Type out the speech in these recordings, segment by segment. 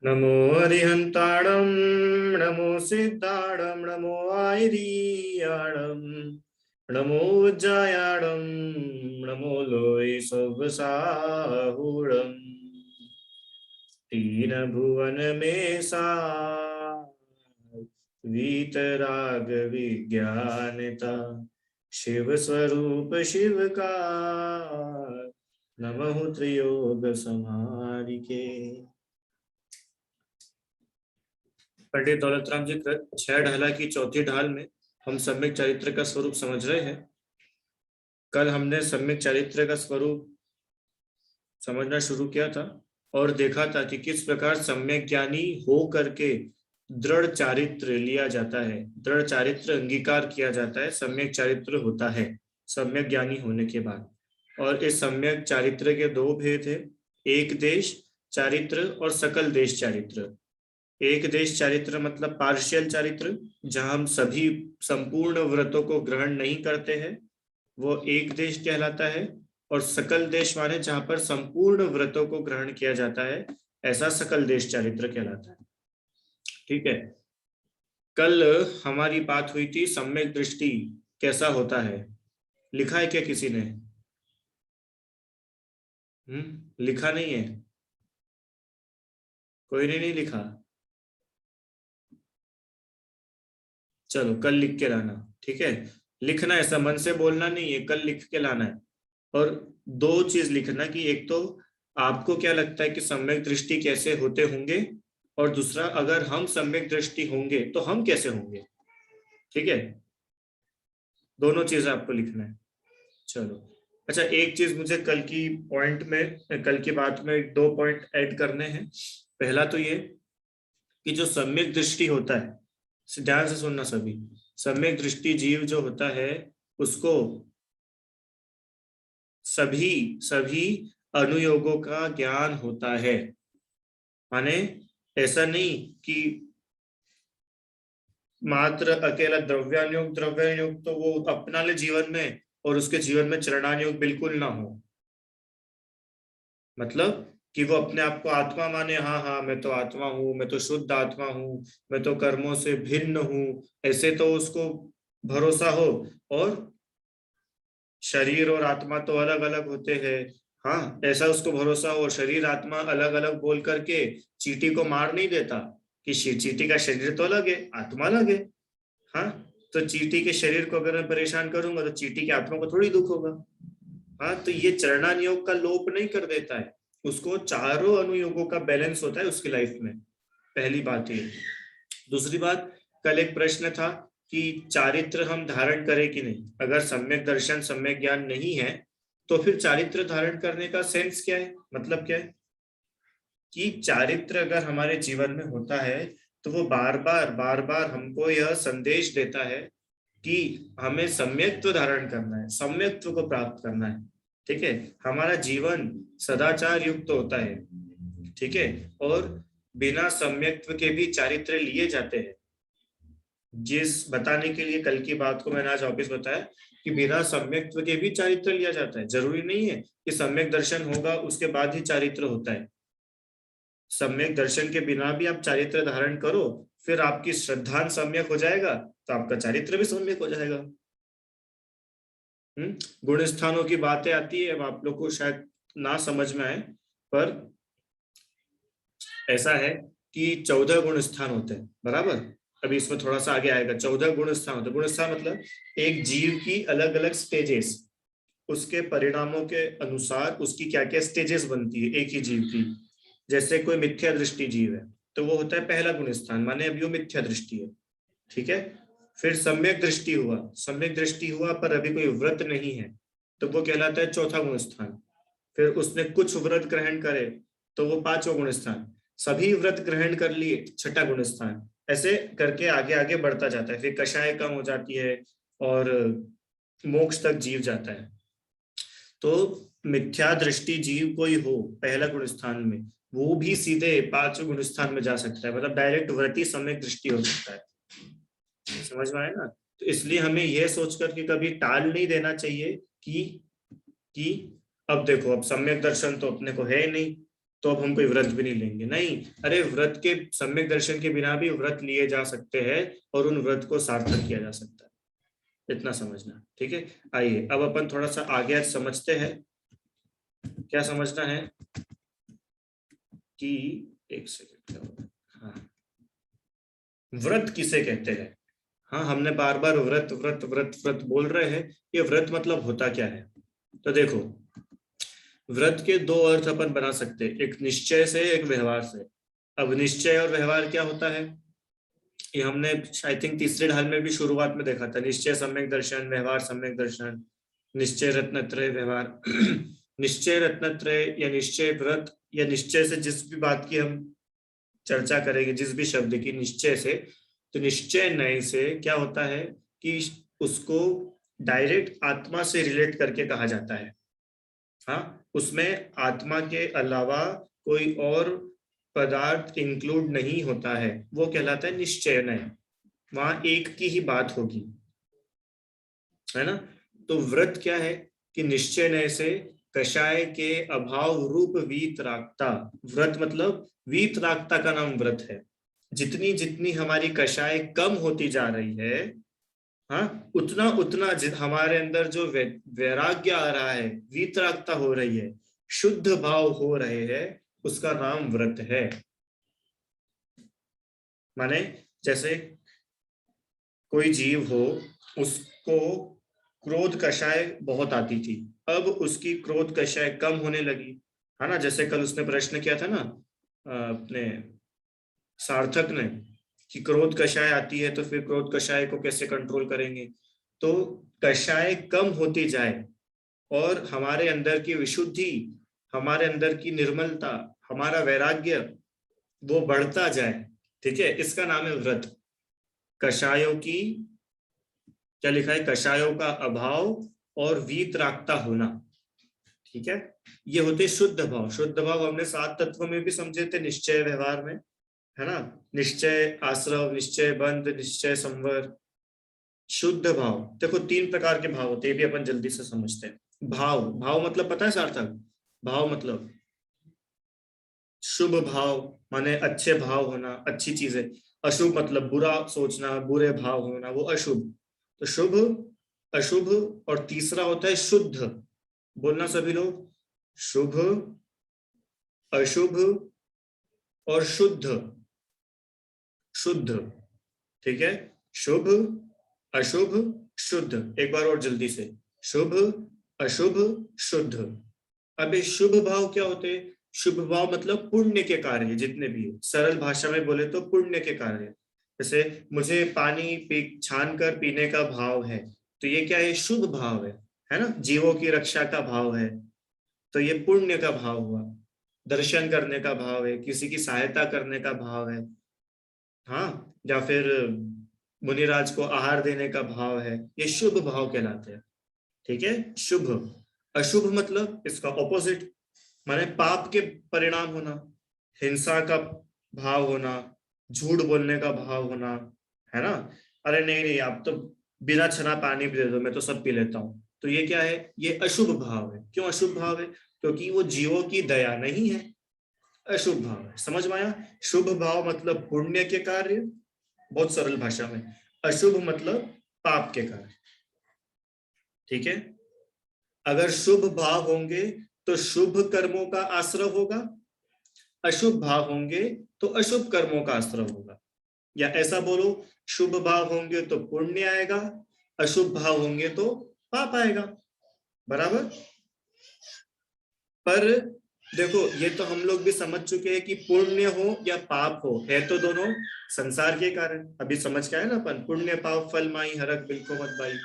नमो हरिहंताणं नमो सिद्धाणं नमो आयरीयाणं नमो उज्जायाणं नमो लोय सवसाहुणं तीन भुवन में सा वीतराग विज्ञानता शिव स्वरूप शिव का नमः त्रियोग समारिके। पंडित दौलतराम जी कृत 6 ढाला की चौथी ढाल में हम सम्यक चारित्र का स्वरूप समझ रहे हैं। कल हमने सम्यक चारित्र का स्वरूप समझना शुरू किया था और देखा था कि किस प्रकार सम्यक ज्ञानी हो करके दृढ़ चारित्र लिया जाता है, दृढ़ चारित्र अंगीकार किया जाता है, सम्यक चारित्र होता है सम्यक ज्ञानी होने के बाद। और इस सम्यक चारित्र के दो भेद है, एक देश चारित्र और सकल देश चारित्र। एक देश चारित्र मतलब पार्शियल चारित्र, जहां हम सभी संपूर्ण व्रतों को ग्रहण नहीं करते हैं, वो एक देश कहलाता है। और सकल देश माने जहां पर संपूर्ण व्रतों को ग्रहण किया जाता है, ऐसा सकल देश चारित्र कहलाता है। ठीक है। कल हमारी बात हुई थी सम्यक दृष्टि कैसा होता है। लिखा है क्या किसी ने? लिखा नहीं है? कोई ने नहीं लिखा? चलो कल लिख के लाना। ठीक है, लिखना, ऐसा मन से बोलना नहीं है, कल लिख के लाना है। और दो चीज लिखना कि एक तो आपको क्या लगता है कि सम्यक दृष्टि कैसे होते होंगे, और दूसरा अगर हम सम्यक दृष्टि होंगे तो हम कैसे होंगे। ठीक है, दोनों चीज आपको लिखना है। चलो अच्छा, एक चीज मुझे कल की पॉइंट में, कल की बात में दो पॉइंट ऐड करने हैं। पहला तो ये कि जो सम्यक दृष्टि होता है, ध्यान से सुनना सभी, सम्यक दृष्टि जीव जो होता है उसको सभी सभी अनुयोगों का ज्ञान होता है। माने ऐसा नहीं कि मात्र अकेला द्रव्यानुयोग तो वो अपना ले जीवन में और उसके जीवन में चरणानुयोग बिल्कुल ना हो। मतलब कि वो अपने आप को आत्मा माने, हाँ हाँ मैं तो आत्मा हूँ, मैं तो शुद्ध आत्मा हूँ, मैं तो कर्मों से भिन्न हूँ, ऐसे तो उसको भरोसा हो। और शरीर और आत्मा तो अलग अलग होते हैं, हाँ ऐसा उसको भरोसा हो। शरीर आत्मा अलग अलग बोल करके चींटी को मार नहीं देता कि चींटी का शरीर तो अलग है, आत्मा अलग है। हाँ, तो चींटी के शरीर को अगर मैं परेशान करूंगा तो चींटी की आत्मा को थोड़ी दुख होगा। हाँ, तो ये चरणानुयोग का लोप नहीं कर देता है, उसको चारों अनुयोगों का बैलेंस होता है उसकी लाइफ में। पहली बात ये। दूसरी बात, कल एक प्रश्न था कि चारित्र हम धारण करें कि नहीं। अगर सम्यक दर्शन सम्यक ज्ञान नहीं है तो फिर चारित्र धारण करने का सेंस क्या है, मतलब क्या है कि चारित्र अगर हमारे जीवन में होता है तो वो बार बार हमको यह संदेश देता है कि हमें सम्यक्त्व धारण करना है, सम्यक्त्व को प्राप्त करना है। ठीक है, हमारा जीवन सदाचार युक्त होता है। ठीक है, और बिना सम्यक्त्व के भी चारित्र लिए जाते हैं। जिस बताने के लिए कल की बात को मैंने आज वापिस बताया कि बिना सम्यक्त्व के भी चारित्र लिया जाता है। जरूरी नहीं है कि सम्यक दर्शन होगा उसके बाद ही चारित्र होता है। सम्यक दर्शन के बिना भी आप चारित्र धारण करो, फिर आपकी श्रद्धान सम्यक हो जाएगा तो आपका चारित्र भी सम्यक हो जाएगा। गुण स्थानों की बातें आती है, अब आप लोग को शायद ना समझ में आए, पर ऐसा है कि 14 गुण स्थान होते हैं, बराबर। अभी इसमें थोड़ा सा आगे आएगा, 14 गुण स्थान होते हैं। गुण स्थान मतलब एक जीव की अलग अलग स्टेजेस, उसके परिणामों के अनुसार उसकी क्या क्या स्टेजेस बनती है एक ही जीव की। जैसे कोई मिथ्या दृष्टि जीव है तो वो होता है पहला गुण स्थान, माने अभी वो मिथ्या दृष्टि है। ठीक है, फिर सम्यक दृष्टि हुआ, सम्यक दृष्टि हुआ पर अभी कोई व्रत नहीं है तो वो कहलाता है चौथा गुण स्थान। फिर उसने कुछ व्रत ग्रहण करे तो वो पांचवा गुण स्थान। सभी व्रत ग्रहण कर लिए, छठा गुण स्थान। ऐसे करके आगे आगे बढ़ता जाता है, फिर कषाय कम हो जाती है और मोक्ष तक जीव जाता है। तो मिथ्या दृष्टि जीव कोई हो पहला गुण स्थान में, वो भी सीधे पांचवें गुण स्थान में जा सकता है, मतलब डायरेक्ट व्रती सम्यक दृष्टि हो सकता है। समझ में आए ना? तो इसलिए हमें यह सोचकर कि कभी टाल नहीं देना चाहिए कि अब देखो अब सम्यक दर्शन तो अपने को है ही नहीं, तो अब हम कोई व्रत भी नहीं लेंगे, नहीं। अरे व्रत के सम्यक दर्शन के बिना भी व्रत लिए जा सकते हैं और उन व्रत को सार्थक किया जा सकता है, इतना समझना, ठीक है। आइए अब अपन थोड़ा सा आगे समझते हैं। क्या समझना है कि एक सेकंड, हाँ, व्रत किसे कहते हैं। हाँ, हमने बार बार व्रत व्रत व्रत व्रत बोल रहे हैं, ये व्रत मतलब होता क्या है। तो देखो, व्रत के दो अर्थ अपन बना सकते हैं, एक निश्चय से, एक व्यवहार से। अब निश्चय और व्यवहार क्या होता है, ये हमने आई थिंक तीसरे ढाल में भी शुरुआत में देखा था। निश्चय सम्यक दर्शन, व्यवहार सम्यक दर्शन, निश्चय रत्नत्रय, व्यवहार निश्चय रत्नत्रय या निश्चय व्रत, या निश्चय से जिस भी बात की हम चर्चा करेंगे, जिस भी शब्द की निश्चय से, तो निश्चय नय से क्या होता है कि उसको डायरेक्ट आत्मा से रिलेट करके कहा जाता है। हाँ, उसमें आत्मा के अलावा कोई और पदार्थ इंक्लूड नहीं होता है, वो कहलाता है निश्चय नय। वहां एक की ही बात होगी, है ना। तो व्रत क्या है कि निश्चय नय से कषाय के अभाव रूप वीतरागता, व्रत मतलब वीतरागता का नाम व्रत है। जितनी जितनी हमारी कषाय कम होती जा रही है, हाँ, उतना उतना हमारे अंदर जो वैराग्य आ रहा है, वीतरागता हो रही है, शुद्ध भाव हो रहे हैं, उसका नाम व्रत है। माने जैसे कोई जीव हो, उसको क्रोध कषाय बहुत आती थी, अब उसकी क्रोध कषाय कम होने लगी, है ना। जैसे कल उसने प्रश्न किया था ना अपने सार्थक ने, कि क्रोध कषाय आती है तो फिर क्रोध कषाय को कैसे कंट्रोल करेंगे। तो कषाय कम होती जाए और हमारे अंदर की विशुद्धि, हमारे अंदर की निर्मलता, हमारा वैराग्य वो बढ़ता जाए, ठीक है, इसका नाम है व्रत। कषायों की, क्या लिखा है, कषायों का अभाव और वीतरागता होना, ठीक है। ये होते शुद्ध भाव। शुद्ध भाव हमने 7 तत्वों में भी समझे थे, निश्चय व्यवहार में, है ना। निश्चय आश्रव, निश्चय बंध, निश्चय संवर। शुद्ध भाव, देखो 3 प्रकार के भाव होते हैं, ये भी अपन जल्दी से समझते हैं। भाव, भाव मतलब पता है सार्थक, भाव मतलब शुभ भाव, माने अच्छे भाव होना, अच्छी चीजें। अशुभ मतलब बुरा सोचना, बुरे भाव होना, वो अशुभ। तो शुभ, अशुभ, और तीसरा होता है शुद्ध। बोलना सभी लोग, शुभ, अशुभ और शुद्ध। शुद्ध, ठीक है, शुभ, अशुभ, शुद्ध। एक बार और जल्दी से, शुभ, अशुभ, शुद्ध। अब ये शुभ भाव क्या होते हैं, शुभ भाव मतलब पुण्य के कार्य जितने भी है, सरल भाषा में बोले तो पुण्य के कार्य। जैसे मुझे पानी छान कर पीने का भाव है, तो ये क्या है, शुभ भाव है ना। जीवों की रक्षा का भाव है, तो ये पुण्य का भाव हुआ। दर्शन करने का भाव है, किसी की सहायता करने का भाव है, हाँ, या फिर मुनिराज को आहार देने का भाव है, ये शुभ भाव कहलाते हैं, ठीक है। शुभ, अशुभ मतलब इसका ऑपोजिट, माने पाप के परिणाम होना, हिंसा का भाव होना, झूठ बोलने का भाव होना, है ना। अरे नहीं नहीं, आप तो बिना छना पानी पी दे दो, मैं तो सब पी लेता हूँ, तो ये क्या है, ये अशुभ भाव है। क्यों अशुभ भाव है, क्योंकि वो जीवों की दया नहीं है, अशुभ भाव है। समझ में आया। शुभ भाव मतलब पुण्य के कार्य, बहुत सरल भाषा में। अशुभ मतलब पाप के कार्य, ठीक है। अगर शुभ भाव होंगे तो शुभ कर्मों का आश्रव होगा, अशुभ भाव होंगे तो अशुभ कर्मों का आश्रव होगा। या ऐसा बोलो, शुभ भाव होंगे तो पुण्य आएगा, अशुभ भाव होंगे तो पाप आएगा, बराबर। पर देखो, ये तो हम लोग भी समझ चुके हैं कि पुण्य हो या पाप हो, है तो दोनों संसार के कारण। अभी समझ के आए ना अपन, पुण्य पाप फल माई हरक बिनको मत बाई।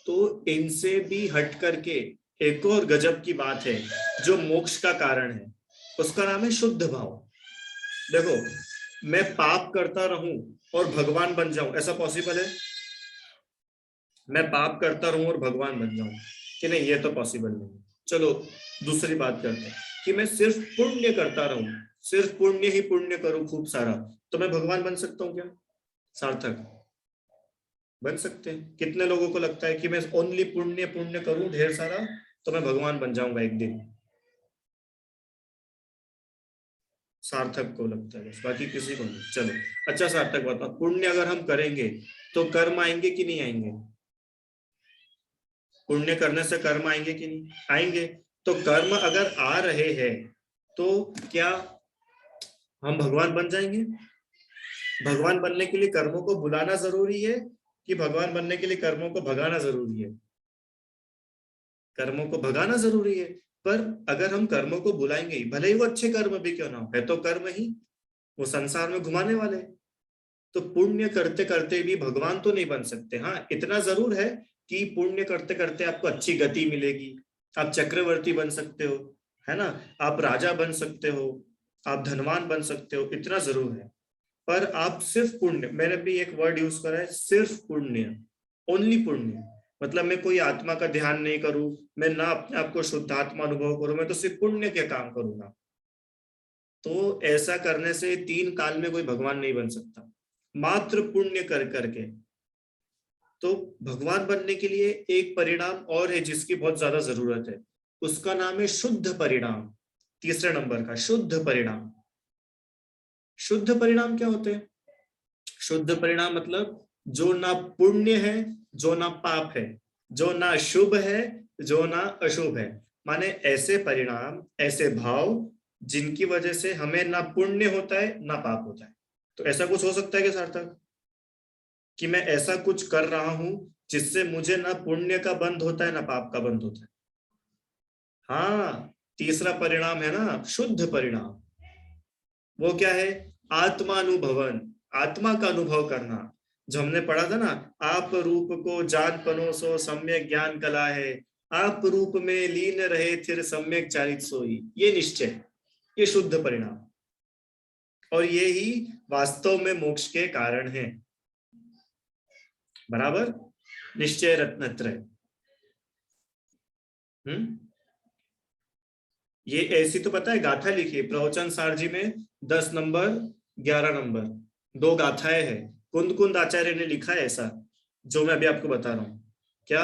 तो इनसे भी हट करके एक और गजब की बात है, जो मोक्ष का कारण है, उसका नाम है शुद्ध भाव। देखो, मैं पाप करता रहूं और भगवान बन जाऊं, ऐसा पॉसिबल है। मैं पाप करता रहूं और भगवान बन जाऊं, कि नहीं, ये तो पॉसिबल नहीं। चलो दूसरी बात करते हैं, कि मैं सिर्फ पुण्य करता रहूं, सिर्फ पुण्य ही पुण्य करूं खूब सारा, तो मैं भगवान बन सकता हूं क्या, सार्थक बन सकते हैं। कितने लोगों को लगता है कि मैं ओनली पुण्य पुण्य करूं ढेर सारा, तो मैं भगवान बन जाऊंगा एक दिन। सार्थक को लगता है बस, बाकी किसी को नहीं। चलो अच्छा, सार्थक बताओ, पुण्य अगर हम करेंगे तो कर्म आएंगे कि नहीं आएंगे? पुण्य करने से कर्म आएंगे कि नहीं आएंगे? तो कर्म अगर आ रहे हैं तो क्या हम भगवान बन जाएंगे? भगवान बनने के लिए कर्मों को बुलाना जरूरी है कि भगवान बनने के लिए कर्मों को भगाना जरूरी है? कर्मों को भगाना जरूरी है। पर अगर हम कर्मों को बुलाएंगे ही, भले ही वो अच्छे कर्म भी क्यों ना हो, है तो कर्म ही, वो संसार में घुमाने वाले। तो पुण्य करते करते भी भगवान तो नहीं बन सकते। हाँ, इतना जरूर है कि पुण्य करते करते आपको अच्छी गति मिलेगी, आप चक्रवर्ती बन सकते हो, है ना, आप राजा बन सकते हो, आप धनवान बन सकते हो, इतना जरूर है। पर आप सिर्फ पुण्य, मैंने भी एक वर्ड यूज करा है, सिर्फ पुण्य, ओनली पुण्य, मतलब मैं कोई आत्मा का ध्यान नहीं करूं, मैं ना अपने आप को शुद्ध आत्मा अनुभव करूं, मैं तो सिर्फ पुण्य के काम करूंगा, तो ऐसा करने से 3 काल में कोई भगवान नहीं बन सकता, मात्र पुण्य कर करके। तो भगवान बनने के लिए एक परिणाम और है जिसकी बहुत ज्यादा जरूरत है, उसका नाम है शुद्ध परिणाम। तीसरे नंबर का शुद्ध परिणाम। शुद्ध परिणाम क्या होते हैं? शुद्ध परिणाम मतलब जो ना पुण्य है, जो ना पाप है, जो ना शुभ है, जो ना अशुभ है, माने ऐसे परिणाम, ऐसे भाव जिनकी वजह से हमें ना पुण्य होता है ना पाप होता है। तो ऐसा कुछ हो सकता है कि सार्थक, कि मैं ऐसा कुछ कर रहा हूं जिससे मुझे ना पुण्य का बंध होता है ना पाप का बंध होता है? हाँ, तीसरा परिणाम है ना शुद्ध परिणाम। वो क्या है? आत्मानुभवन, आत्मा का अनुभव करना। जो हमने पढ़ा था ना, आप रूप को जान पनो सम्यक ज्ञान कला है, आप रूप में लीन रहे फिर सम्यक चारित सोई, ये निश्चय, ये शुद्ध परिणाम, और ये ही वास्तव में मोक्ष के कारण है। बराबर, निश्चय रत्नत्रय। ये ऐसी तो पता है गाथा लिखी है प्रवचन सार जी में, 10 नंबर 11 नंबर, 2 गाथाएं हैं, कुंद कुंद आचार्य ने लिखा है ऐसा, जो मैं अभी आपको बता रहा हूं। क्या?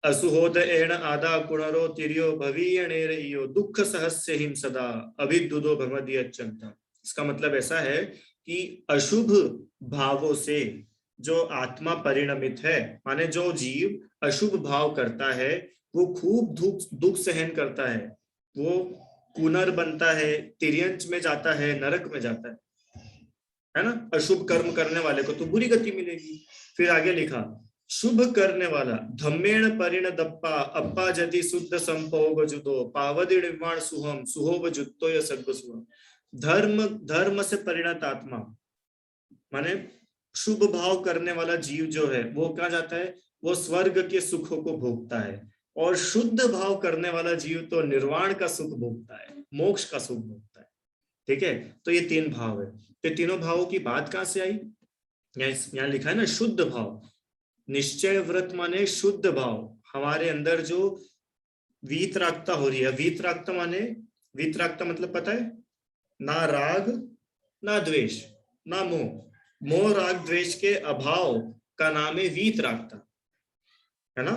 असुहोद एण आदा पुनरो तिरियो भवीयणेरइयो दुख सहस्य हिम सदा अभिदुदो भमदि अच्युतम। इसका मतलब ऐसा है कि अशुभ भावों से जो आत्मा परिणमित है, माने जो जीव अशुभ भाव करता है, वो खूब दुख दुख सहन करता है, वो पुनर बनता है, तिर्यंच में जाता है, नरक में जाता है ना। अशुभ कर्म करने वाले को तो बुरी गति मिलेगी। फिर आगे लिखा, शुभ करने वाला धम्मेण परिण दप्पा अप्पा जति शुद्ध संपोग जुदो पावदि निर्माण सुहम सुहोब जुत्तो या सर्व सुहम। धर्म, धर्म से परिणत आत्मा, माने शुभ भाव करने वाला जीव जो है वो क्या जाता है? वो स्वर्ग के सुखों को भोगता है। और शुद्ध भाव करने वाला जीव तो निर्वाण का सुख भोगता है, मोक्ष का सुख भोगता है। ठीक है, तो ये 3 भाव है। तो तीनों भावों की बात कहां से आई? यहाँ लिखा है ना शुद्ध भाव। निश्चय व्रत माने शुद्ध भाव, हमारे अंदर जो वीतरागता हो रही है। वीतरागता माने, वीतरागता मतलब पता है? ना राग ना द्वेष ना मोह, मोह राग द्वेष के अभाव का नाम है वीतरागता, है ना।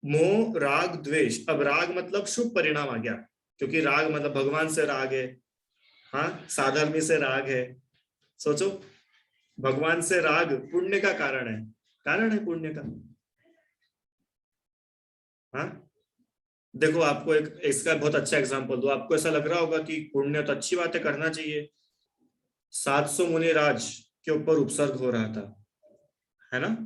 मोह राग द्वेष, अब राग मतलब शुभ परिणाम आ गया, क्योंकि राग मतलब भगवान से राग है। हाँ, साधर्मी से राग है। सोचो, भगवान से राग पुण्य का कारण है, कारण है पुण्य का। हाँ, देखो आपको एक इसका बहुत अच्छा एग्जांपल दो, आपको ऐसा लग रहा होगा कि पुण्य तो अच्छी बात है, करना चाहिए। 700 मुनिराज के ऊपर उपसर्ग हो रहा था, है ना।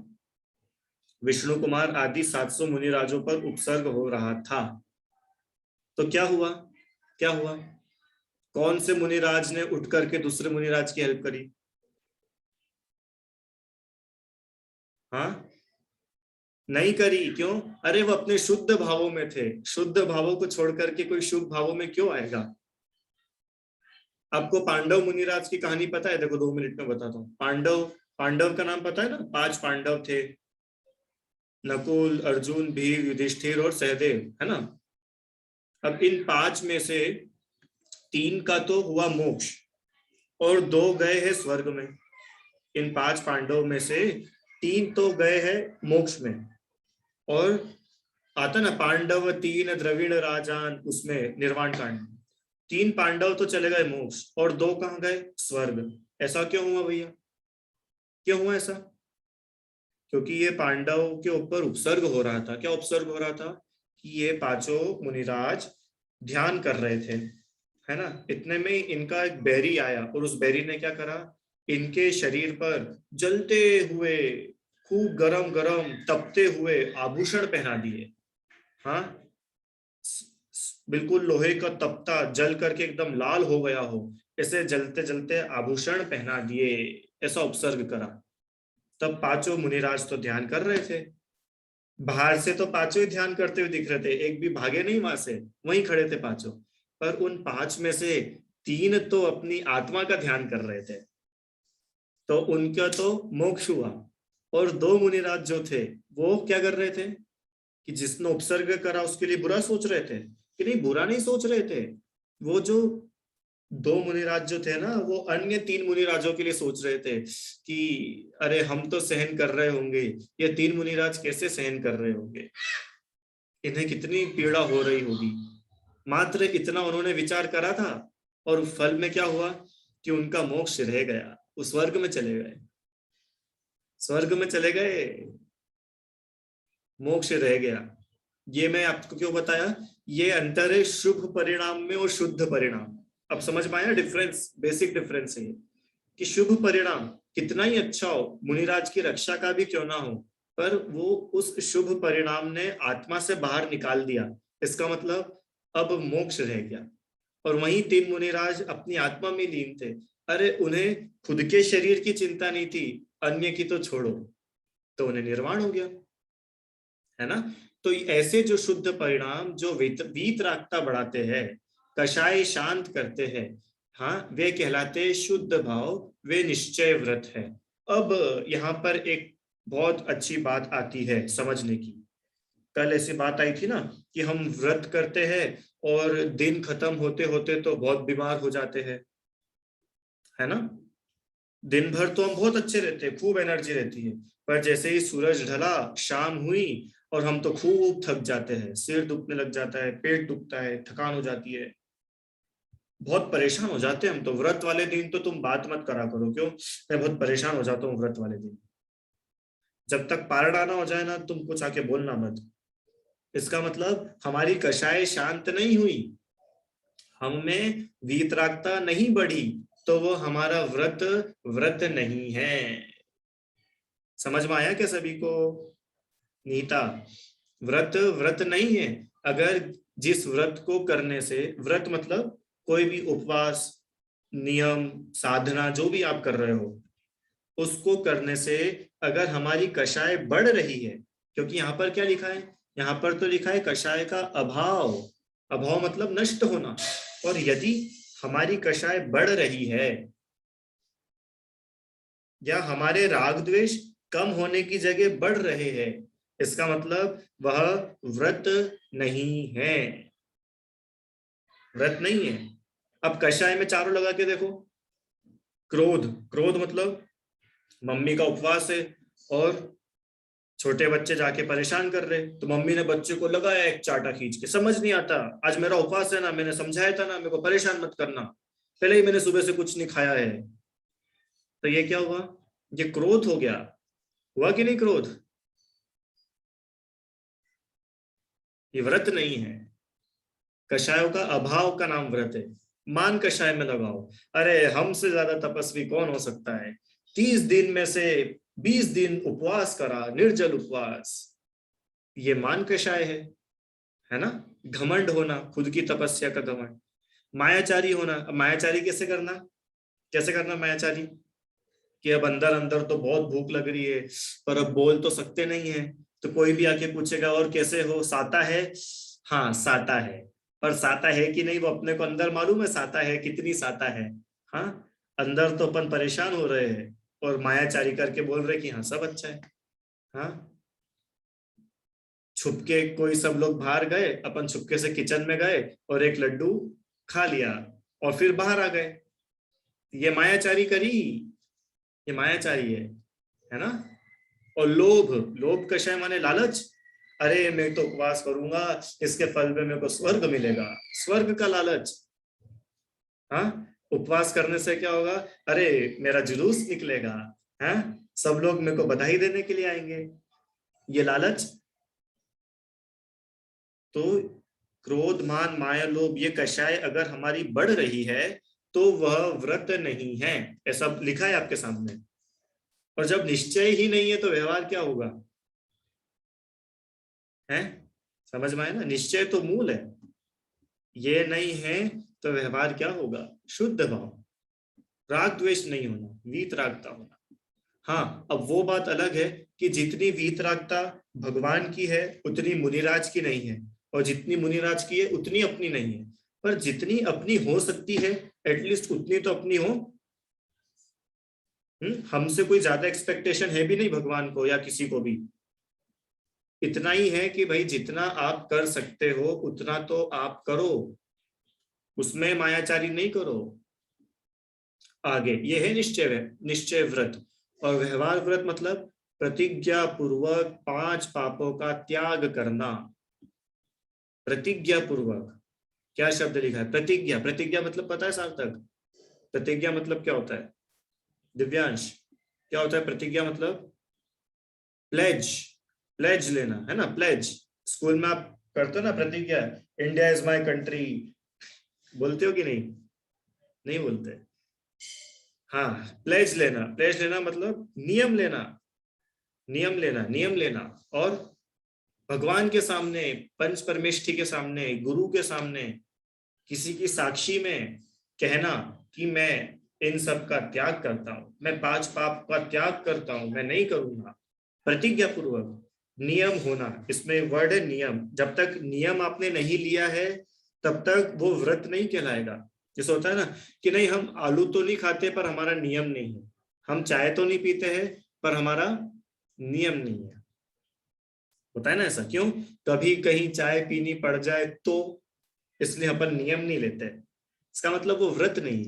विष्णु कुमार आदि 700 मुनिराजों पर उपसर्ग हो रहा था। तो क्या हुआ? क्या हुआ? कौन से मुनिराज ने उठ करके दूसरे मुनिराज की हेल्प करी? हाँ, नहीं करी। क्यों? अरे वो अपने शुद्ध भावों में थे, शुद्ध भावों को छोड़ करके कोई शुभ भावों में क्यों आएगा? आपको पांडव मुनिराज की कहानी पता है? देखो 2 मिनट में बताता हूँ। पांडव, पांडव का नाम पता है ना? 5 पांडव थे, नकुल, अर्जुन, भीम, युधिष्ठिर और सहदेव, है ना। अब इन 5 में से 3 का तो हुआ मोक्ष और 2 गए हैं स्वर्ग में। इन 5 पांडव में से 3 तो गए हैं मोक्ष में, और आता ना पांडव 3 द्रविड़ राजान, उसमें निर्वाण कांड। 3 पांडव तो चले गए मोक्ष और 2 कहाँ गए? स्वर्ग। ऐसा क्यों हुआ भैया? क्यों हुआ ऐसा? क्योंकि ये पांडव के ऊपर उपसर्ग हो रहा था। क्या उपसर्ग हो रहा था? कि ये पांचों मुनिराज ध्यान कर रहे थे, है ना। इतने में इनका एक बैरी आया और उस बैरी ने क्या करा? इनके शरीर पर जलते हुए, खूब गरम गरम तपते हुए आभूषण पहना दिए। हाँ, बिल्कुल लोहे का तपता जल करके एकदम लाल हो गया हो, ऐसे जलते जलते आभूषण पहना दिए, ऐसा उपसर्ग करा। तब पांचों मुनिराज तो ध्यान कर रहे थे। बाहर से तो पांचों ही ध्यान करते हुए दिख रहे थे, एक भी भागे नहीं वहां से, वहीं खड़े थे पांचों। पर उन 5 में से 3 तो अपनी आत्मा का ध्यान कर रहे थे, तो उनका तो मोक्ष हुआ। और 2 मुनिराज जो थे वो क्या कर रहे थे? कि जिसने उपसर्ग करा उसके लिए बुरा सोच रहे थे? कि नहीं, बुरा नहीं सोच रहे थे। वो जो 2 मुनिराज जो थे ना, वो अन्य 3 मुनिराजों के लिए सोच रहे थे कि अरे हम तो सहन कर रहे होंगे, ये 3 मुनिराज कैसे सहन कर रहे होंगे, इन्हें कितनी पीड़ा हो रही होगी। मात्र इतना उन्होंने विचार करा था और फल में क्या हुआ? कि उनका मोक्ष रह गया, उस स्वर्ग में चले गए, स्वर्ग में चले गए, मोक्ष रह गया। ये मैं आपको क्यों बताया? ये अंतर है शुभ परिणाम में और शुद्ध परिणाम। अब समझ में आया डिफरेंस? बेसिक डिफरेंस है ये, कि शुभ परिणाम कितना ही अच्छा हो, मुनिराज की रक्षा का भी क्यों ना हो, पर वो उस शुभ परिणाम ने आत्मा से बाहर निकाल दिया, इसका मतलब अब मोक्ष रह गया। और वहीं 3 मुनिराज अपनी आत्मा में लीन थे। अरे उन्हें खुद के शरीर की चिंता नहीं थी, अन्य की तो छोड़ो, तो उन्हें निर्वाण हो गया, है ना। तो ऐसे जो शुद्ध परिणाम जो वीतरागता बढ़ाते हैं, कषाय शांत करते हैं, हाँ, वे कहलाते शुद्ध भाव, वे निश्चय व्रत है। अब यहाँ पर एक बहुत अच्छी बात आती है समझने की। कल ऐसी बात आई थी ना कि हम व्रत करते हैं और दिन खत्म होते होते तो बहुत बीमार हो जाते हैं, है ना। दिन भर तो हम बहुत अच्छे रहते हैं, खूब एनर्जी रहती है, पर जैसे ही सूरज ढला, शाम हुई, और हम तो खूब थक जाते हैं, सिर दुखने लग जाता है, पेट दुखता है, थकान हो जाती है, बहुत परेशान हो जाते हैं हम तो। व्रत वाले दिन तो तुम बात मत करा करो, क्यों? मैं बहुत परेशान हो जाता हूँ व्रत वाले दिन। जब तक पारण आना हो जाए ना, तुम कुछ आके बोलना मत। इसका मतलब हमारी कषाय शांत नहीं हुई, हम में वीतरागता नहीं बढ़ी, तो वो हमारा व्रत व्रत नहीं है। समझ में आया क्या सभी को? नीता, व्रत व्रत नहीं है। अगर जिस व्रत को करने से, व्रत मतलब कोई भी उपवास, नियम, साधना जो भी आप कर रहे हो, उसको करने से अगर हमारी कषाय बढ़ रही है, क्योंकि यहाँ पर क्या लिखा है? यहाँ पर तो लिखा है कषाय का अभाव। अभाव मतलब नष्ट होना। और यदि हमारी कषाय बढ़ रही है या हमारे राग द्वेष कम होने की जगह बढ़ रहे हैं, इसका मतलब वह व्रत नहीं है, व्रत नहीं है। अब कषाय में चारों लगा के देखो। क्रोध, क्रोध मतलब मम्मी का उपवास है और छोटे बच्चे जाके परेशान कर रहे, तो मम्मी ने बच्चे को लगाया एक चाटा खींच के, समझ नहीं आता, आज मेरा उपवास है ना, मैंने समझाया था ना, मेरे को परेशान मत करना, पहले ही मैंने सुबह से कुछ नहीं खाया है। तो ये क्या हुआ? ये क्रोध हो गया। हुआ कि नहीं क्रोध? ये व्रत नहीं है। कषायों का अभाव का नाम व्रत है। मान कषाय में लगाओ। अरे हमसे ज्यादा तपस्वी कौन हो सकता है? 30 दिन में से 20 दिन उपवास करा, निर्जल उपवास, ये मान कषाय है ना। घमंड होना, खुद की तपस्या का घमंड। मायाचारी होना। अब मायाचारी कैसे करना? कैसे करना मायाचारी? कि अब अंदर अंदर तो बहुत भूख लग रही है, पर अब बोल तो सकते नहीं है, तो कोई भी आके पूछेगा और कैसे हो, साता है? हाँ साता है। पर साता है कि नहीं वो अपने को अंदर मालूम है, साता है कितनी साता है। हाँ, अंदर तो अपन परेशान हो रहे हैं और मायाचारी करके बोल रहे कि हाँ सब अच्छा है। हाँ, छुपके कोई सब लोग बाहर गए, अपन छुपके से किचन में गए और एक लड्डू खा लिया और फिर बाहर आ गए, ये मायाचारी करी, ये मायाचारी है ना। और लोभ, लोभ कषाय माने लालच। अरे मैं तो उपवास करूंगा, इसके फल में मेरे को स्वर्ग मिलेगा, स्वर्ग का लालच। हाँ, उपवास करने से क्या होगा? अरे मेरा जुलूस निकलेगा, है, सब लोग मेरे को बधाई देने के लिए आएंगे, ये लालच। तो क्रोध मान माया लोभ ये कषाय अगर हमारी बढ़ रही है तो वह व्रत नहीं है, ऐसा लिखा है आपके सामने। और जब निश्चय ही नहीं है तो व्यवहार क्या होगा? है, समझ में आया ना? निश्चय तो मूल है, ये नहीं है तो व्यवहार क्या होगा? शुद्ध भाव, राग द्वेष नहीं होना, वीतरागता होना। हाँ, अब वो बात अलग है कि जितनी वीतरागता भगवान की है उतनी मुनिराज की नहीं है, और जितनी मुनिराज की है उतनी अपनी नहीं है। पर जितनी अपनी हो सकती है एटलीस्ट उतनी तो अपनी हो। हमसे कोई ज्यादा एक्सपेक्टेशन है भी नहीं भगवान को या किसी को भी। इतना ही है कि भाई जितना आप कर सकते हो उतना तो आप करो, उसमें मायाचारी नहीं करो। आगे ये है निश्चय व्रत। और व्यवहार व्रत मतलब प्रतिज्ञा पूर्वक 5 पापों का त्याग करना। प्रतिज्ञा पूर्वक, क्या शब्द लिखा है? प्रतिज्ञा। प्रतिज्ञा मतलब पता है सार्थक? प्रतिज्ञा मतलब क्या होता है दिव्यांश? क्या होता है प्रतिज्ञा मतलब? प्लेज, प्लेज लेना है ना, प्लेज। स्कूल में आप करते हो ना प्रतिज्ञा, इंडिया इज माय कंट्री, बोलते हो कि नहीं? नहीं बोलते। हाँ, प्लेज लेना, प्लेज लेना मतलब नियम लेना, नियम लेना, नियम लेना। और भगवान के सामने, पंच परमेष्ठि के सामने, गुरु के सामने, किसी की साक्षी में कहना कि मैं इन सब का त्याग करता हूं, मैं 5 पाप का त्याग करता हूं, मैं नहीं करूंगा। प्रतिज्ञा पूर्वक, नियम होना, इसमें वर्ड है नियम। जब तक नियम आपने नहीं लिया है तब तक वो व्रत नहीं कहलाएगा। जैसे होता है ना कि नहीं हम आलू तो नहीं खाते पर हमारा नियम नहीं है, हम चाय तो नहीं पीते हैं पर हमारा नियम नहीं है। होता है ना ऐसा, क्यों? कभी कहीं चाय पीनी पड़ जाए तो, इसलिए अपन नियम नहीं लेते। इसका मतलब वो व्रत नहीं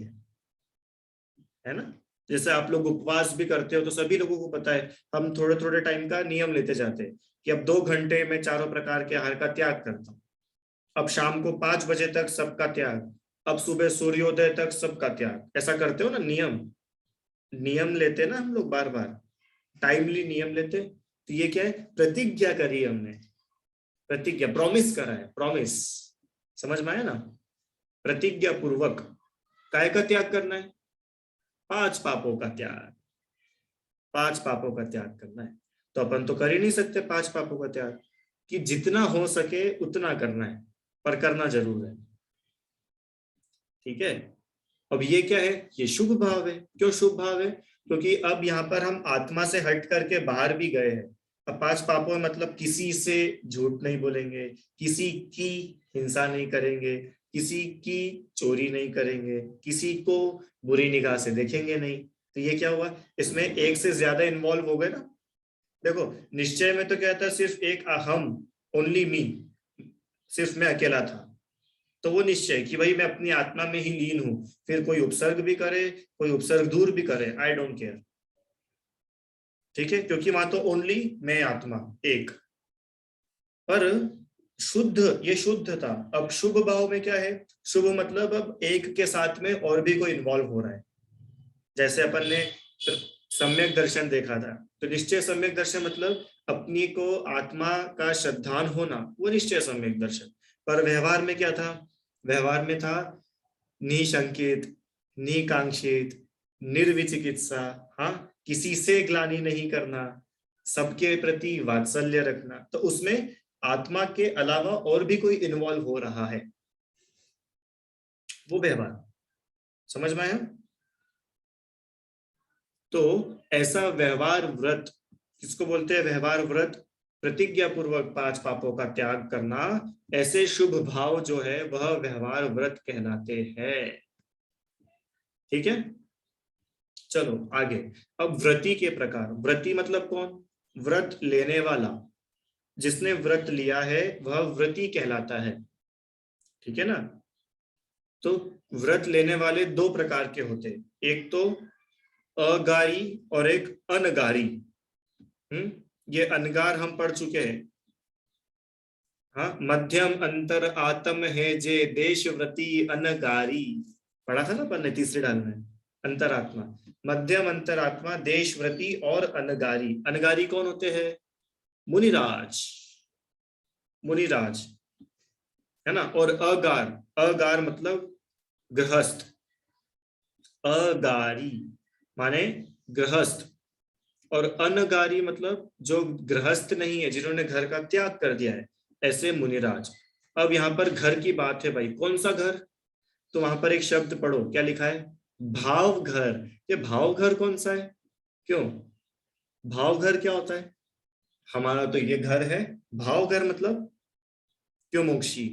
है ना? जैसे आप लोग उपवास भी करते हो तो सभी लोगों को पता है हम थोड़े थोड़े टाइम का नियम लेते जाते हैं कि अब 2 घंटे में चारों प्रकार के आहार का त्याग करता हूँ, अब शाम को 5 बजे तक सबका त्याग, अब सुबह सूर्योदय तक सबका त्याग। ऐसा करते हो ना, नियम, नियम लेते ना हम लोग बार बार, टाइमली नियम लेते। तो ये क्या है? प्रतिज्ञा करी हमने, प्रतिज्ञा, प्रॉमिस करा है, प्रॉमिस। समझ में आया ना? प्रतिज्ञा पूर्वक काय का त्याग करना है? 5 पापों का त्याग, 5 पापों का त्याग करना है। तो अपन तो कर ही नहीं सकते 5 पापों का त्याग, कि जितना हो सके उतना करना है, पर करना जरूर है। ठीक है? अब ये क्या है? ये शुभ भाव है। क्यों शुभ भाव है? क्योंकि अब यहाँ पर हम आत्मा से हट करके बाहर भी गए हैं। अब 5 पापों में मतलब किसी से झूठ नहीं बोलेंगे, किसी की हिंसा नहीं करेंगे, किसी की चोरी नहीं करेंगे, किसी को बुरी निगाह से देखेंगे नहीं। तो ये क्या हुआ? इसमें एक से ज्यादा इन्वॉल्व हो गए ना। देखो, निश्चय में तो क्या था? सिर्फ एक अहम, ओनली मी, सिर्फ मैं अकेला था। तो वो निश्चय कि भाई मैं अपनी आत्मा में ही लीन हूं, फिर कोई उपसर्ग भी करे, कोई उपसर्ग दूर भी करे, आई डोंट केयर। ठीक है? क्योंकि वहां तो ओनली मैं आत्मा एक। पर शुद्ध, ये शुद्ध था। अब शुभ भाव में क्या है? शुभ मतलब अब एक के साथ में और भी कोई इन्वॉल्व हो रहा है। जैसे अपन ने सम्यक दर्शन देखा था, तो निश्चय सम्यक दर्शन मतलब अपनी को आत्मा का श्रद्धान होना, वो निश्चय सम्यक दर्शन। पर व्यवहार में क्या था? व्यवहार में था निशंकित, निकांक्षित, निर्विचिकित्सा। हाँ, किसी से ग्लानि नहीं करना, सबके प्रति वात्सल्य रखना। तो उसमें आत्मा के अलावा और भी कोई इन्वॉल्व हो रहा है, वो व्यवहार। समझ में आया? तो ऐसा व्यवहार व्रत किसको बोलते हैं? व्यवहार व्रत, प्रतिज्ञा पूर्वक 5 पापों का त्याग करना, ऐसे शुभ भाव जो है वह व्यवहार व्रत कहलाते हैं। ठीक है? चलो आगे। अब व्रती के प्रकार। व्रती मतलब कौन? व्रत लेने वाला, जिसने व्रत लिया है वह व्रती कहलाता है। ठीक है ना? तो व्रत लेने वाले 2 प्रकार के होते हैं, एक तो अगारी और एक अनगारी। ये अनगार हम पढ़ चुके हैं। हाँ, मध्यम अंतर आत्म है जे देश व्रती अनगारी। पढ़ा था ना अपन ने तीसरे डाल में, अंतरात्मा। मध्यम अंतरात्मा, देशव्रती और अनगारी। अनगारी कौन होते हैं? मुनिराज, मुनिराज, है ना। और अगार, अगार मतलब गृहस्थ, अगारी माने गृहस्थ, और अनगारी मतलब जो गृहस्थ नहीं है, जिन्होंने घर का त्याग कर दिया है, ऐसे मुनिराज। अब यहाँ पर घर की बात है भाई, कौन सा घर? तो वहां पर एक शब्द पढ़ो, क्या लिखा है? भाव घर। ये भाव घर कौन सा है? क्यों? भाव घर क्या होता है? हमारा तो ये घर है। भाव घर मतलब क्यों मोक्षी?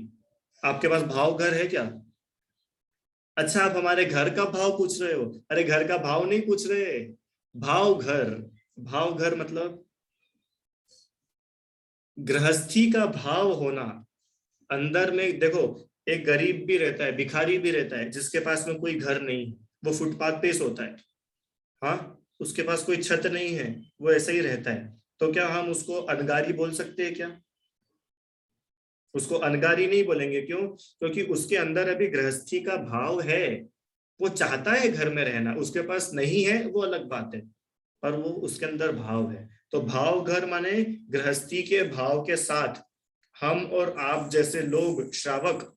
आपके पास भाव घर है क्या? अच्छा, आप हमारे घर का भाव पूछ रहे हो? अरे घर का भाव नहीं पूछ रहे, भाव घर। भाव घर मतलब गृहस्थी का भाव होना। अंदर में देखो, एक गरीब भी रहता है, भिखारी भी रहता है, जिसके पास में कोई घर नहीं, वो फुटपाथ पे ही सोता है। हाँ, उसके पास कोई छत नहीं है, वो ऐसे ही रहता है। तो क्या हम उसको अनगारी बोल सकते हैं क्या? उसको अनगारी नहीं बोलेंगे, क्यों? क्योंकि उसके अंदर अभी गृहस्थी का भाव है। वो चाहता है घर में रहना, उसके पास नहीं है वो अलग बात है, पर वो उसके अंदर भाव है। तो भाव घर माने गृहस्थी के भाव के साथ हम और आप जैसे लोग, श्रावक,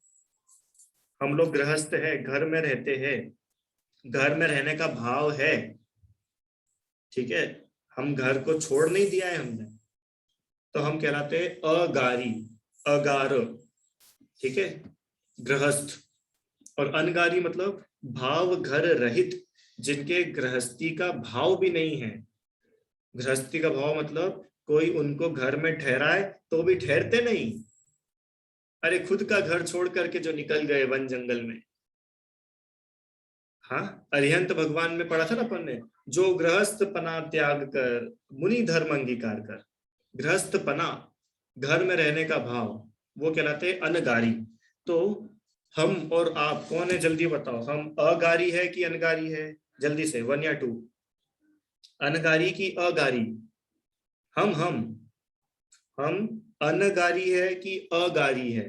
हम लोग गृहस्थ है, घर में रहते हैं, घर में रहने का भाव है, ठीक है। हम घर को छोड़ नहीं दिया है हमने, तो हम कहलाते हैं अगारी, अगार, ठीक है, गृहस्थ। और अनगारी मतलब भाव घर रहित, जिनके गृहस्थी का भाव भी नहीं है। गृहस्थी का भाव मतलब कोई उनको घर में ठहराए तो भी ठहरते नहीं। अरे खुद का घर छोड़ करके जो निकल गए वन जंगल में। हाँ, अरिहंत भगवान में पढ़ा था ना अपन ने, जो गृहस्थ पना त्याग कर मुनि धर्म अंगीकार कर। गृहस्थ पना, घर में रहने का भाव, वो कहलाते अनगारी। तो हम और आप कौन है, जल्दी बताओ, हम अगारी है कि अनगारी है? जल्दी से, 1 या 2। अनगारी की अगारी? हम अनगारी है कि अगारी है?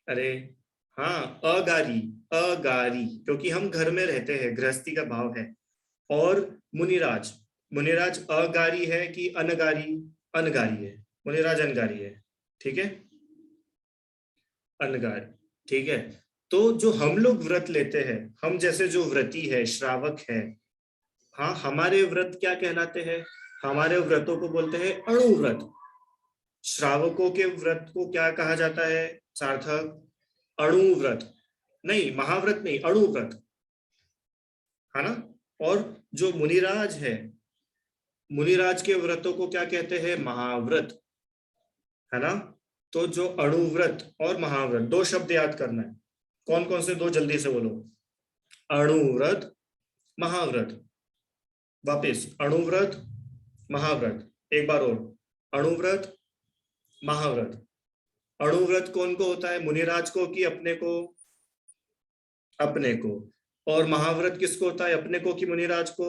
अरे हाँ, अगारी, अगारी, क्योंकि हम घर में रहते हैं, गृहस्थी का भाव है। और मुनिराज, मुनिराज अगारी है कि अनगारी? अनगारी है, मुनिराज अनगारी है, ठीक है, अनगारी, ठीक है। तो जो हम लोग व्रत लेते हैं, हम जैसे जो व्रती है, श्रावक है, हाँ, हमारे व्रत क्या कहलाते हैं? हमारे व्रतों को बोलते हैं अणुव्रत। श्रावकों के व्रत को क्या कहा जाता है सार्थक? अणुव्रत। नहीं, महाव्रत नहीं, अणुव्रत, है ना। और जो मुनिराज है, मुनिराज के व्रतों को क्या कहते हैं? महाव्रत, है ना। तो जो अणुव्रत और महाव्रत, दो शब्द याद करना है। कौन कौन से दो, जल्दी से बोलो। अणुव्रत, महाव्रत। वापिस, अणुव्रत, महाव्रत, एक बार और, अणुव्रत, महाव्रत। अणुव्रत कौन को होता है, मुनिराज को कि अपने को? अपने को। और महाव्रत किसको होता है, अपने को कि मुनिराज को?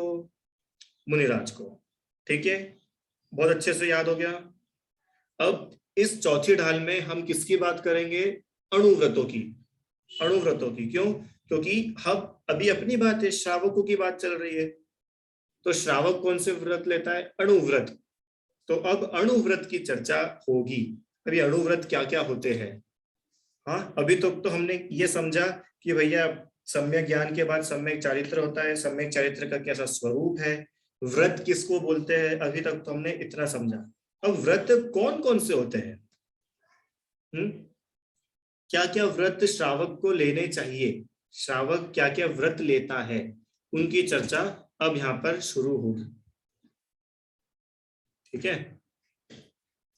मुनिराज को, ठीक है, बहुत अच्छे से याद हो गया। अब इस चौथी ढाल में हम किसकी बात करेंगे? अणुव्रतों की। अणुव्रतों की, क्यों? क्योंकि हम अभी अपनी बात है, श्रावकों की बात चल रही है। तो श्रावक कौन से व्रत लेता है? अणुव्रत। तो अब अणुव्रत की चर्चा होगी। अभी अणुव्रत क्या क्या होते हैं? हाँ, अभी तो हमने ये समझा कि भैया सम्यक ज्ञान के बाद सम्यक चारित्र होता है, सम्यक चारित्र का कैसा स्वरूप है, व्रत किसको बोलते हैं, अभी तक तो हमने इतना समझा। अब व्रत कौन कौन से होते हैं? क्या क्या व्रत श्रावक को लेने चाहिए, श्रावक क्या क्या व्रत लेता है, उनकी चर्चा अब यहाँ पर शुरू होगी, ठीक है।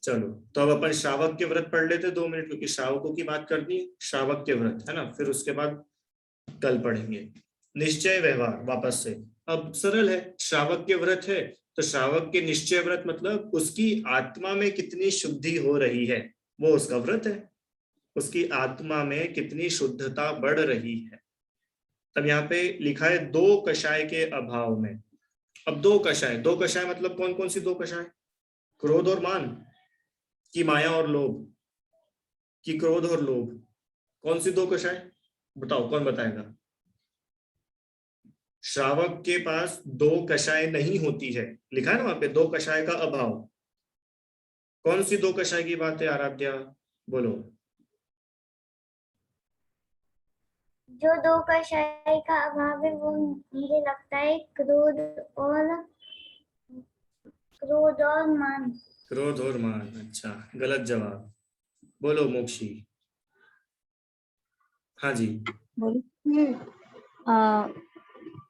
चलो, तो अब अपन श्रावक के व्रत पढ़ लेते 2 मिनट, क्योंकि श्रावकों की बात करनी है, श्रावक के व्रत, है ना। फिर उसके बाद कल पढ़ेंगे निश्चय व्यवहार वापस से। अब सरल है, श्रावक के व्रत है, तो श्रावक के निश्चय व्रत मतलब उसकी आत्मा में कितनी शुद्धि हो रही है, वो उसका व्रत है। उसकी आत्मा में कितनी शुद्धता बढ़ रही है। तब यहाँ पे लिखा है 2 कषाय के अभाव में। अब 2 कषाय, 2 कषाय मतलब कौन कौन सी 2 कषाय? क्रोध और मान, की माया और लोभ, की क्रोध और लोभ, कौन सी 2 कषाय? बताओ कौन बताएगा। श्रावक के पास दो कषाय नहीं होती है, लिखा है ना वहां पे, दो कषाय का अभाव। कौन सी दो कषाय की बात है आराध्या, बोलो। जो दो कषाय का अभाव है वो मुझे लगता है क्रोध और मान। क्रोध और मान, अच्छा गलत जवाब। बोलो मोक्षी। हाँ जी। बोलिए।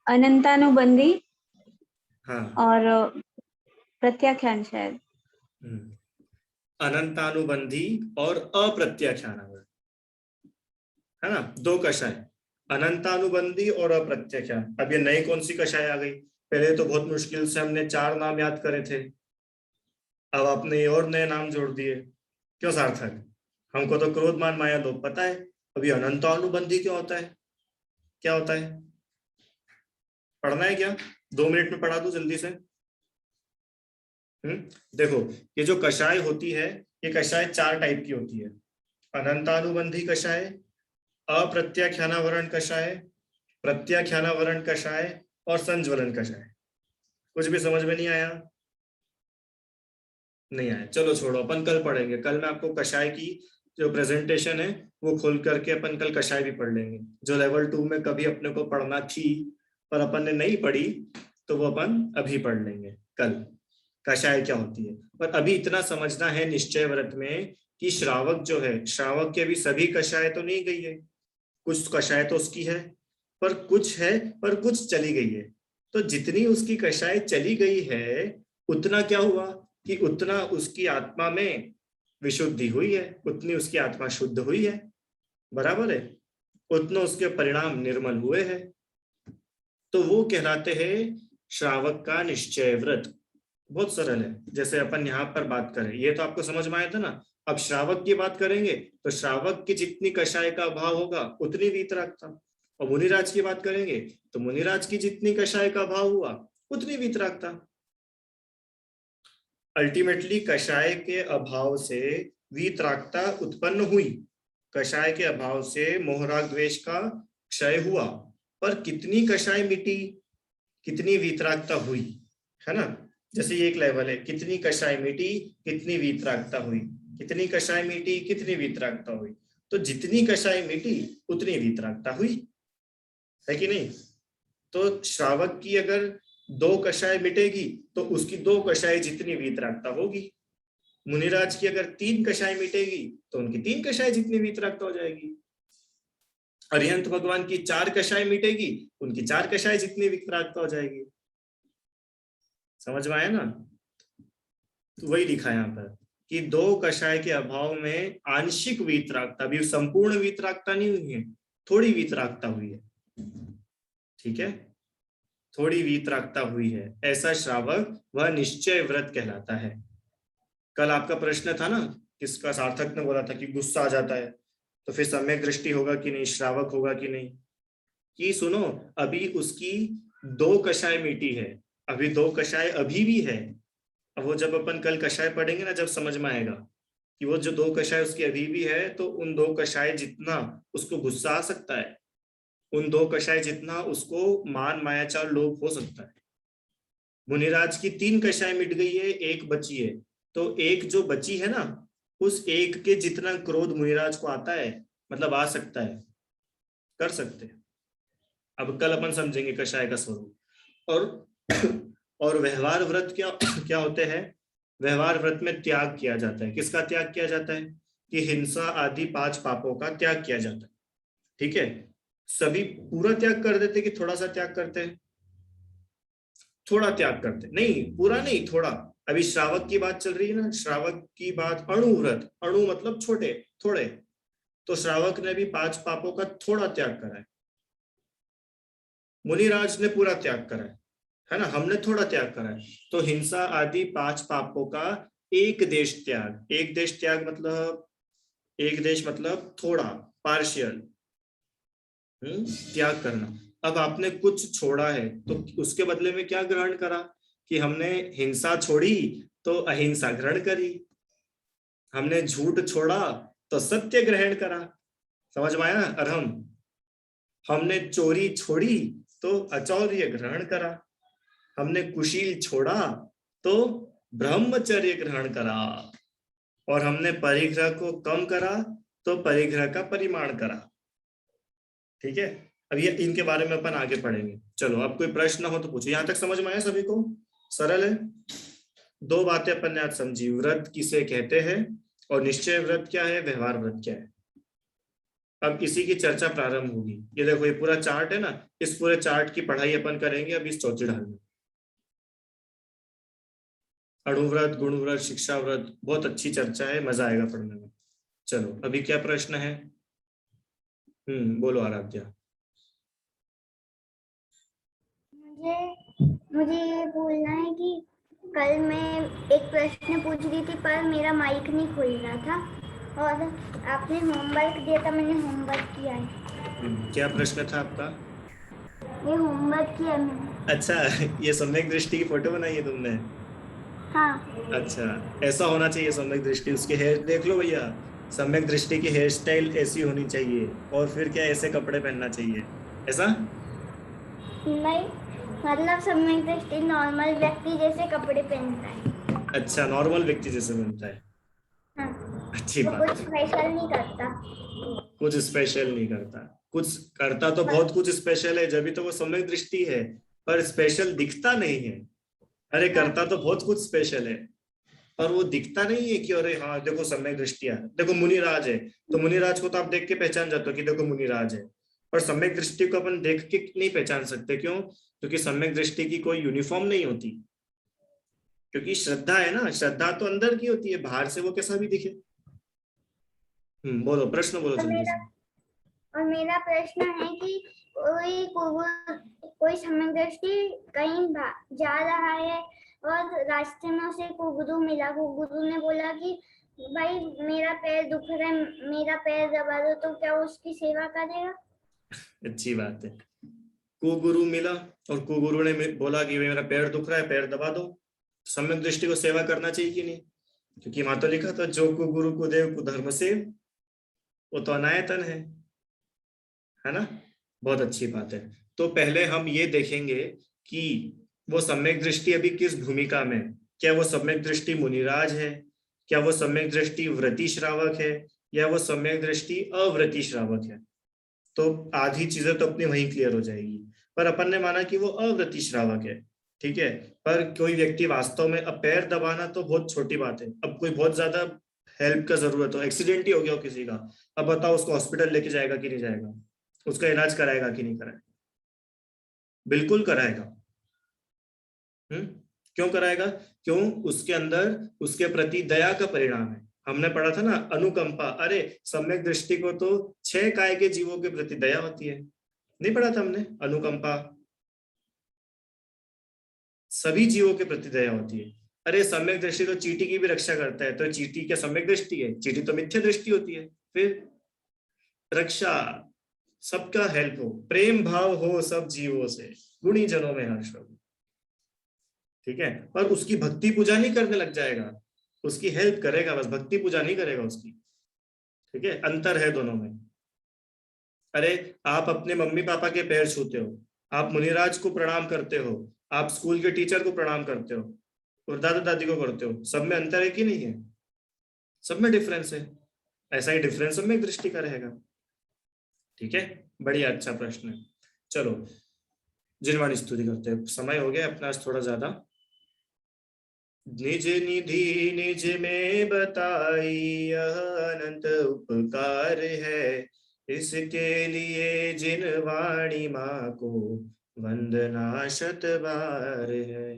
अनंतानुबंधी हाँ। और प्रत्याख्यान शायद। अनंतानुबंधी और अप्रत्याख्यान, है ना, दो कषाय, अनंतानुबंधी और अप्रत्याख्यान। अब ये नई कौन सी कषाय आ गई, पहले तो बहुत मुश्किल से हमने 4 नाम याद करे थे, अब आपने ये और नए नाम जोड़ दिए। क्यों सार्थक, हमको तो क्रोध मान माया लोभ पता है, अभी अनंतानुबंधी क्या होता है, क्या होता है, पढ़ना है क्या, 2 मिनट में पढ़ा दूं जल्दी से। देखो, ये जो कषाय होती है, ये कषाय 4 टाइप की होती है। अनंतानुबंधी कषाय, अप्रत्याख्यानावरण कषाय, प्रत्याख्यानावरण कषाय और संज्वलन कषाय। कुछ भी समझ में नहीं आया, नहीं आया, चलो छोड़ो, अपन कल पढ़ेंगे। कल मैं आपको कषाय की जो प्रेजेंटेशन है वो खोल करके अपन कल कषाय भी पढ़ लेंगे, जो लेवल 2 में कभी अपने को पढ़ना थी पर अपन ने नहीं पढ़ी, तो वो अपन अभी पढ़ लेंगे कल, कषाय क्या होती है। पर अभी इतना समझना है निश्चय व्रत में कि श्रावक जो है, श्रावक के अभी सभी कषाय तो नहीं गई है, कुछ कषाय तो उसकी है, पर कुछ है, पर कुछ चली गई है। तो जितनी उसकी कषाय चली गई है, उतना क्या हुआ कि उतना उसकी आत्मा में विशुद्धि हुई है, उतनी उसकी आत्मा शुद्ध हुई है, बराबर है, उतना उसके परिणाम निर्मल हुए हैं। तो वो कहलाते हैं श्रावक का निश्चय व्रत। बहुत सरल है, जैसे अपन यहाँ पर बात करें, ये तो आपको समझ में आया था ना। अब श्रावक की बात करेंगे तो श्रावक की जितनी कषाय का अभाव होगा उतनी वीतरागता, और मुनिराज की बात करेंगे तो मुनिराज की जितनी कषाय का अभाव हुआ उतनी वीतरागता। अल्टीमेटली कषाय के अभाव से वीतरागता उत्पन्न हुई, कषाय के अभाव से मोहराग द्वेष का क्षय हुआ, पर कितनी कषाय मिटी, कितनी वीतरागता हुई, है ना। जैसे ये एक लेवल है, कितनी कषाय मिटी, कितनी वीतरागता हुई, कितनी कषाय मिटी, कितनी वीतरागता हुई। तो जितनी कषाय मिटी उतनी वीतरागता हुई, है कि नहीं। तो श्रावक की अगर 2 कषाय मिटेगी तो उसकी 2 कषाय जितनी वीतरागता होगी। मुनिराज की अगर 3 कषाय मिटेगी तो उनकी 3 कषाय जितनी वीतरागता हो जाएगी। अरिहंत भगवान की 4 कषाय मिटेगी, उनकी 4 कषाय जितनी वीतरागता हो जाएगी। समझ में आया ना। तो वही लिखा है यहाँ पर कि 2 कषाय के अभाव में आंशिक वीतरागता, अभी संपूर्ण वीतरागता नहीं हुई है, थोड़ी वीतरागता हुई है, ठीक है, थोड़ी वीतरागता हुई है, ऐसा श्रावक वह निश्चय व्रत कहलाता है। कल आपका प्रश्न था ना, किसका, सार्थक ने बोला था कि गुस्सा आ जाता है तो फिर सम्यक दृष्टि होगा कि नहीं, श्रावक होगा कि नहीं। कि सुनो, अभी उसकी 2 कषाय मिटी है, अभी 2 कषाय अभी भी है। अब वो जब अपन कल कषाय पढ़ेंगे ना, जब समझ में आएगा कि वो जो 2 कषाय उसकी अभी भी है, तो उन 2 कषाय जितना उसको गुस्सा आ सकता है, उन 2 कषाय जितना उसको मान मायाचार लोभ हो सकता है। मुनिराज की 3 कषाय मिट गई है, 1 बची है, तो 1 जो बची है ना, उस 1 के जितना क्रोध मुनिराज को आता है, मतलब आ सकता है, कर सकते हैं। अब कल अपन समझेंगे कषाय का स्वरूप। और व्यवहार व्रत क्या क्या होते हैं। व्यवहार व्रत में त्याग किया जाता है, किसका त्याग किया जाता है, कि हिंसा आदि 5 पापों का त्याग किया जाता है, ठीक है। सभी पूरा त्याग कर देते कि थोड़ा सा त्याग करते हैं, थोड़ा त्याग करते, नहीं पूरा नहीं, थोड़ा। अभी श्रावक की बात चल रही है ना, श्रावक की बात, अणु व्रत, अणु मतलब छोटे, थोड़े, तो श्रावक ने भी 5 पापों का थोड़ा त्याग करा है, मुनिराज ने पूरा त्याग करा है ना, हमने थोड़ा त्याग करा है। तो हिंसा आदि 5 पापों का एक देश त्याग, एक देश त्याग मतलब, एक देश मतलब थोड़ा, पार्शियल त्याग करना। अब आपने कुछ छोड़ा है तो उसके बदले में क्या ग्रहण करा, कि हमने हिंसा छोड़ी तो अहिंसा ग्रहण करी, हमने झूठ छोड़ा तो सत्य ग्रहण करा। समझ में आया ना अरहम। हमने चोरी छोड़ी तो अचौर्य ग्रहण करा, हमने कुशील छोड़ा तो ब्रह्मचर्य ग्रहण करा, और हमने परिग्रह को कम करा तो परिग्रह का परिमाण करा। ठीक है, अब ये इनके बारे में अपन आगे पढ़ेंगे। चलो, अब कोई प्रश्न हो तो पूछो। यहां तक समझ में आया सभी को? सरल है। दो बातें अपन ने आज समझी, व्रत किसे कहते हैं और निश्चय व्रत क्या है, व्यवहार व्रत क्या है। अब इसी की चर्चा प्रारंभ होगी। ये देखो, ये पूरा चार्ट है ना, इस पूरे चार्ट की पढ़ाई अपन करेंगे अब इस चौथी ढाल में। अणुव्रत, गुणव्रत, शिक्षा व्रत, बहुत अच्छी चर्चा है, मजा आएगा पढ़ने में। चलो, अभी क्या प्रश्न है? बोलो आराध्या। मुझे ये बोलना है कि कल मैं एक प्रश्न पूछ रही थी पर मेरा माइक नहीं खुल रहा था, और आपने होमवर्क दिया था, मैंने होमवर्क किया है। क्या प्रश्न था आपका? ये होमवर्क किया मैंने। अच्छा, ये सम्यक दृष्टि की फोटो बनाई है तुमने? हाँ। अच्छा, ऐसा होना चाहिए सम्यक दृष्टि। उसके हेयर देख लो भैया, सम्यक दृष्टि की हेयर स्टाइल ऐसी होनी चाहिए, और फिर क्या ऐसे कपड़े पहनना चाहिए, ऐसा नहीं, मतलब सम्यक दृष्टि नॉर्मल व्यक्ति जैसे कपड़े पहनता है। अच्छा, नॉर्मल व्यक्ति जैसे बनता है। हाँ। अच्छी वो बात कुछ है। स्पेशल नहीं करता। कुछ स्पेशल नहीं करता, कुछ करता तो बहुत कुछ स्पेशल है, जब भी तो वो सम्यक दृष्टि है, पर स्पेशल दिखता नहीं है। अरे करता तो बहुत कुछ स्पेशल है, पर वो दिखता नहीं है कि अरे हाँ देखो सम्यक दृष्टि है। देखो मुनिराज है, तो मुनिराज को तो आप देख के पहचान जाते हो कि देखो मुनिराज है, पर सम्यक दृष्टि को अपन देख के नहीं पहचान सकते। क्यों? क्योंकि सम्यक दृष्टि की कोई यूनिफॉर्म नहीं होती, क्योंकि श्रद्धा है ना, श्रद्धा तो अंदर की होती है, बाहर से वो कैसा भी दिखे। बोलो, प्रश्न बोलो जल्दी से। और मेरा प्रश्न है कि कोई सम्यक दृष्टि कहीं जा रहा है और रास्ते में उसे गुरु मिला, गुरु ने बोला कि भाई मेरा पैर दुख रहा है, मेरा पैर दबा दो, तो क्या उसकी सेवा करेगा? अच्छी बात है। कुगुरु मिला और कुगुरु ने बोला कि मेरा पैर दुख रहा है, पैर दबा दो, सम्यक दृष्टि को सेवा करना चाहिए कि नहीं? क्योंकि वहां तो लिखा था जो कुगुरु कुदेव कुधर्म से, वो तो अनायतन है ना। बहुत अच्छी बात है। तो पहले हम ये देखेंगे कि वो सम्यक दृष्टि अभी किस भूमिका में। क्या वो सम्यक दृष्टि मुनिराज है, क्या वो सम्यक दृष्टि व्रती श्रावक है, या वो सम्यक दृष्टि अव्रती श्रावक है। तो आधी चीजें तो अपनी वहीं क्लियर हो जाएगी। पर अपन ने माना कि वो अव्रती श्रावक है, ठीक है। पर कोई व्यक्ति वास्तव में, अब पैर दबाना तो बहुत छोटी बात है, अब कोई बहुत ज्यादा हेल्प का जरूरत हो, एक्सीडेंट ही हो गया हो किसी का, अब बताओ उसको हॉस्पिटल लेके जाएगा कि नहीं जाएगा? उसका इलाज कराएगा कि नहीं कराएगा? बिल्कुल कराएगा। क्यों कराएगा? क्यों? उसके अंदर उसके प्रति दया का परिणाम है। हमने पढ़ा था ना अनुकंपा। अरे सम्यक दृष्टि को तो 6 काय के जीवों के प्रति दया होती है, नहीं पढ़ा था हमने? अनुकंपा, सभी जीवों के प्रति दया होती है। अरे सम्यक दृष्टि तो चींटी की भी रक्षा करता है, तो चींटी क्या सम्यक दृष्टि है? चींटी तो मिथ्या दृष्टि होती है। फिर रक्षा, सबका हेल्प हो, प्रेम भाव हो सब जीवों से, गुणी जनों में हर्ष हो, ठीक है। पर उसकी भक्ति पूजा नहीं करने लग जाएगा, उसकी हेल्प करेगा बस, भक्ति पूजा नहीं करेगा उसकी, ठीक है। अंतर है दोनों में। अरे आप अपने मम्मी पापा के पैर छूते हो, आप मुनिराज को प्रणाम करते हो, आप स्कूल के टीचर को प्रणाम करते हो, और दादा दादी को करते हो, सब में अंतर है कि नहीं है? सब में डिफरेंस है। ऐसा ही डिफरेंस सब में दृष्टि का रहेगा, ठीक है। बढ़िया, अच्छा प्रश्न है। चलो जिनवाणी स्तुति करते हैं, समय हो गया अपना थोड़ा ज्यादा। निज निधि निज में बताई यह अनंत उपकार है, इसके लिए जिनवाणी माँ को वंदना शत बार है।